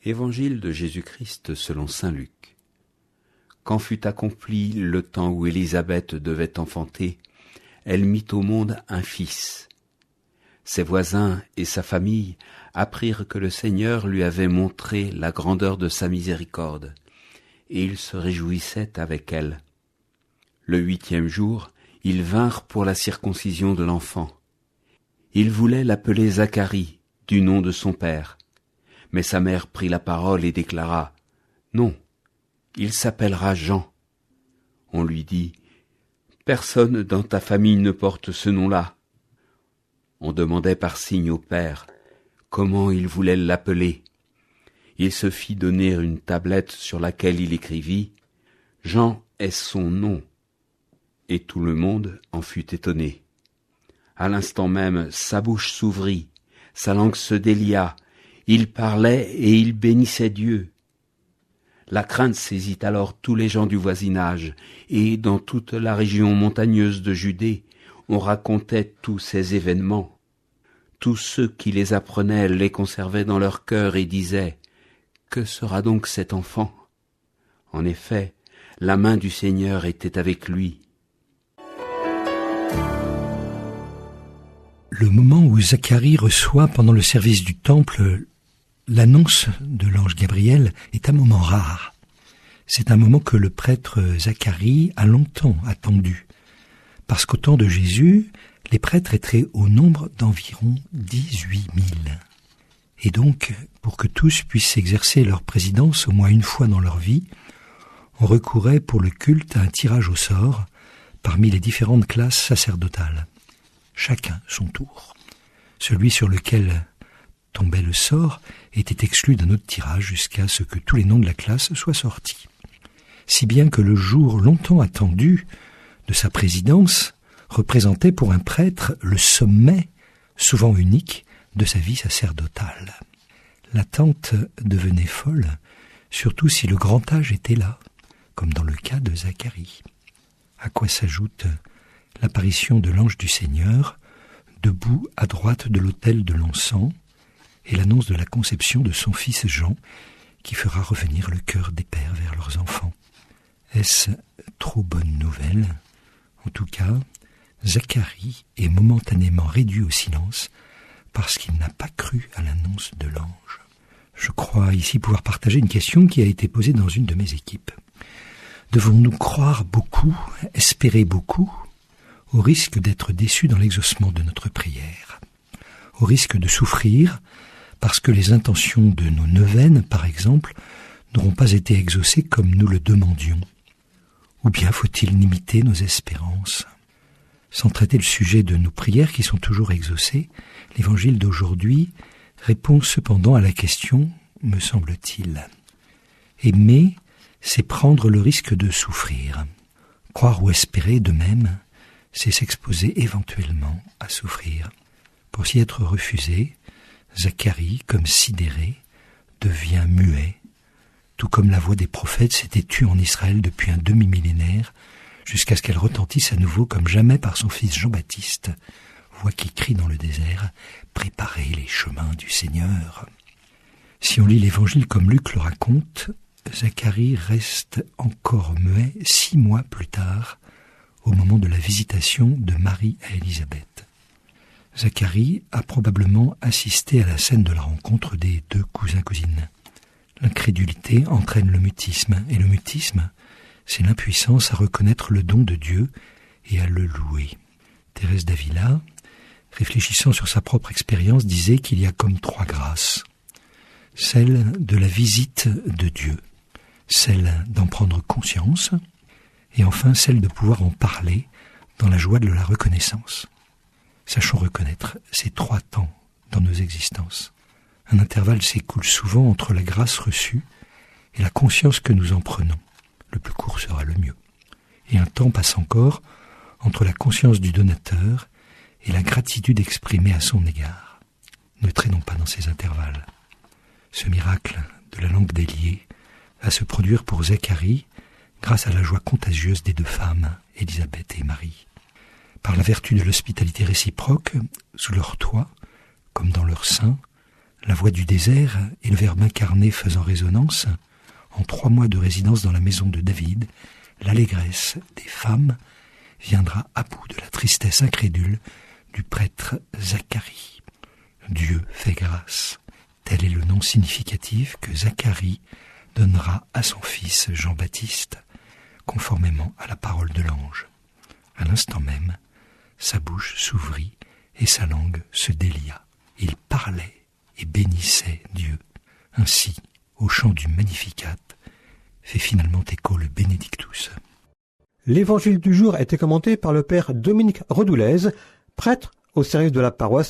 Évangile de Jésus-Christ selon saint Luc. Quand fut accompli le temps où Élisabeth devait enfanter, elle mit au monde un fils. Ses voisins et sa famille apprirent que le Seigneur lui avait montré la grandeur de sa miséricorde, et ils se réjouissaient avec elle. Le 8e jour, ils vinrent pour la circoncision de l'enfant. Ils voulaient l'appeler Zacharie, du nom de son père. Mais sa mère prit la parole et déclara « Non, il s'appellera Jean. » On lui dit « Personne dans ta famille ne porte ce nom-là. » On demandait par signe au père comment il voulait l'appeler. Il se fit donner une tablette sur laquelle il écrivit « Jean est son nom. » Et tout le monde en fut étonné. À l'instant même, sa bouche s'ouvrit, sa langue se délia, il parlait et il bénissait Dieu. La crainte saisit alors tous les gens du voisinage, et dans toute la région montagneuse de Judée, on racontait tous ces événements. Tous ceux qui les apprenaient les conservaient dans leur cœur et disaient « Que sera donc cet enfant ?» En effet, la main du Seigneur était avec lui. Le moment où Zacharie reçoit pendant le service du temple l'annonce de l'ange Gabriel est un moment rare. C'est un moment que le prêtre Zacharie a longtemps attendu, parce qu'au temps de Jésus, les prêtres étaient au nombre d'environ 18 000. Et donc, pour que tous puissent exercer leur présidence au moins une fois dans leur vie, on recourait pour le culte à un tirage au sort parmi les différentes classes sacerdotales. Chacun son tour. Celui sur lequel tombait le sort était exclu d'un autre tirage jusqu'à ce que tous les noms de la classe soient sortis. Si bien que le jour longtemps attendu de sa présidence représentait pour un prêtre le sommet, souvent unique, de sa vie sacerdotale. L'attente devenait folle, surtout si le grand âge était là, comme dans le cas de Zacharie. À quoi s'ajoute l'apparition de l'ange du Seigneur, debout à droite de l'autel de l'encens, et l'annonce de la conception de son fils Jean, qui fera revenir le cœur des pères vers leurs enfants. Est-ce trop bonne nouvelle ? En tout cas, Zacharie est momentanément réduit au silence parce qu'il n'a pas cru à l'annonce de l'ange. Je crois ici pouvoir partager une question qui a été posée dans une de mes équipes. Devons-nous croire beaucoup, espérer beaucoup, au risque d'être déçus dans l'exaucement de notre prière, au risque de souffrir parce que les intentions de nos neuvaines, par exemple, n'auront pas été exaucées comme nous le demandions? Ou bien faut-il limiter nos espérances? Sans traiter le sujet de nos prières qui sont toujours exaucées, l'évangile d'aujourd'hui répond cependant à la question, me semble-t-il. Aimer, c'est prendre le risque de souffrir. Croire ou espérer de même, c'est s'exposer éventuellement à souffrir. Pour s'y être refusé, Zacharie, comme sidéré, devient muet, tout comme la voix des prophètes s'était tue en Israël depuis un demi-millénaire, jusqu'à ce qu'elle retentisse à nouveau comme jamais par son fils Jean-Baptiste, voix qui crie dans le désert « Préparez les chemins du Seigneur ». Si on lit l'évangile comme Luc le raconte, Zacharie reste encore muet 6 mois plus tard, au moment de la visitation de Marie à Élisabeth. Zacharie a probablement assisté à la scène de la rencontre des 2 cousins-cousines. L'incrédulité entraîne le mutisme, et le mutisme, c'est l'impuissance à reconnaître le don de Dieu et à le louer. Thérèse d'Avila, réfléchissant sur sa propre expérience, disait qu'il y a comme 3 grâces. Celle de la visite de Dieu, celle d'en prendre conscience, et enfin celle de pouvoir en parler dans la joie de la reconnaissance. Sachons reconnaître ces 3 temps dans nos existences. Un intervalle s'écoule souvent entre la grâce reçue et la conscience que nous en prenons. Le plus court sera le mieux. Et un temps passe encore entre la conscience du donateur et la gratitude exprimée à son égard. Ne traînons pas dans ces intervalles. Ce miracle de la langue déliée va se produire pour Zacharie grâce à la joie contagieuse des 2 femmes, Élisabeth et Marie. Par la vertu de l'hospitalité réciproque, sous leur toit, comme dans leur sein, La voix du désert et le Verbe incarné faisant résonance, en 3 mois de résidence dans la maison de David, l'allégresse des femmes viendra à bout de la tristesse incrédule du prêtre Zacharie. Dieu fait grâce. Tel est le nom significatif que Zacharie donnera à son fils Jean-Baptiste, conformément à la parole de l'ange. À l'instant même, sa bouche s'ouvrit et sa langue se délia. Il parlait et bénissait Dieu. Ainsi, au chant du Magnificat, fait finalement écho le Benedictus. L'évangile du jour a été commenté par le père Dominique Redoulez, prêtre au service de la paroisse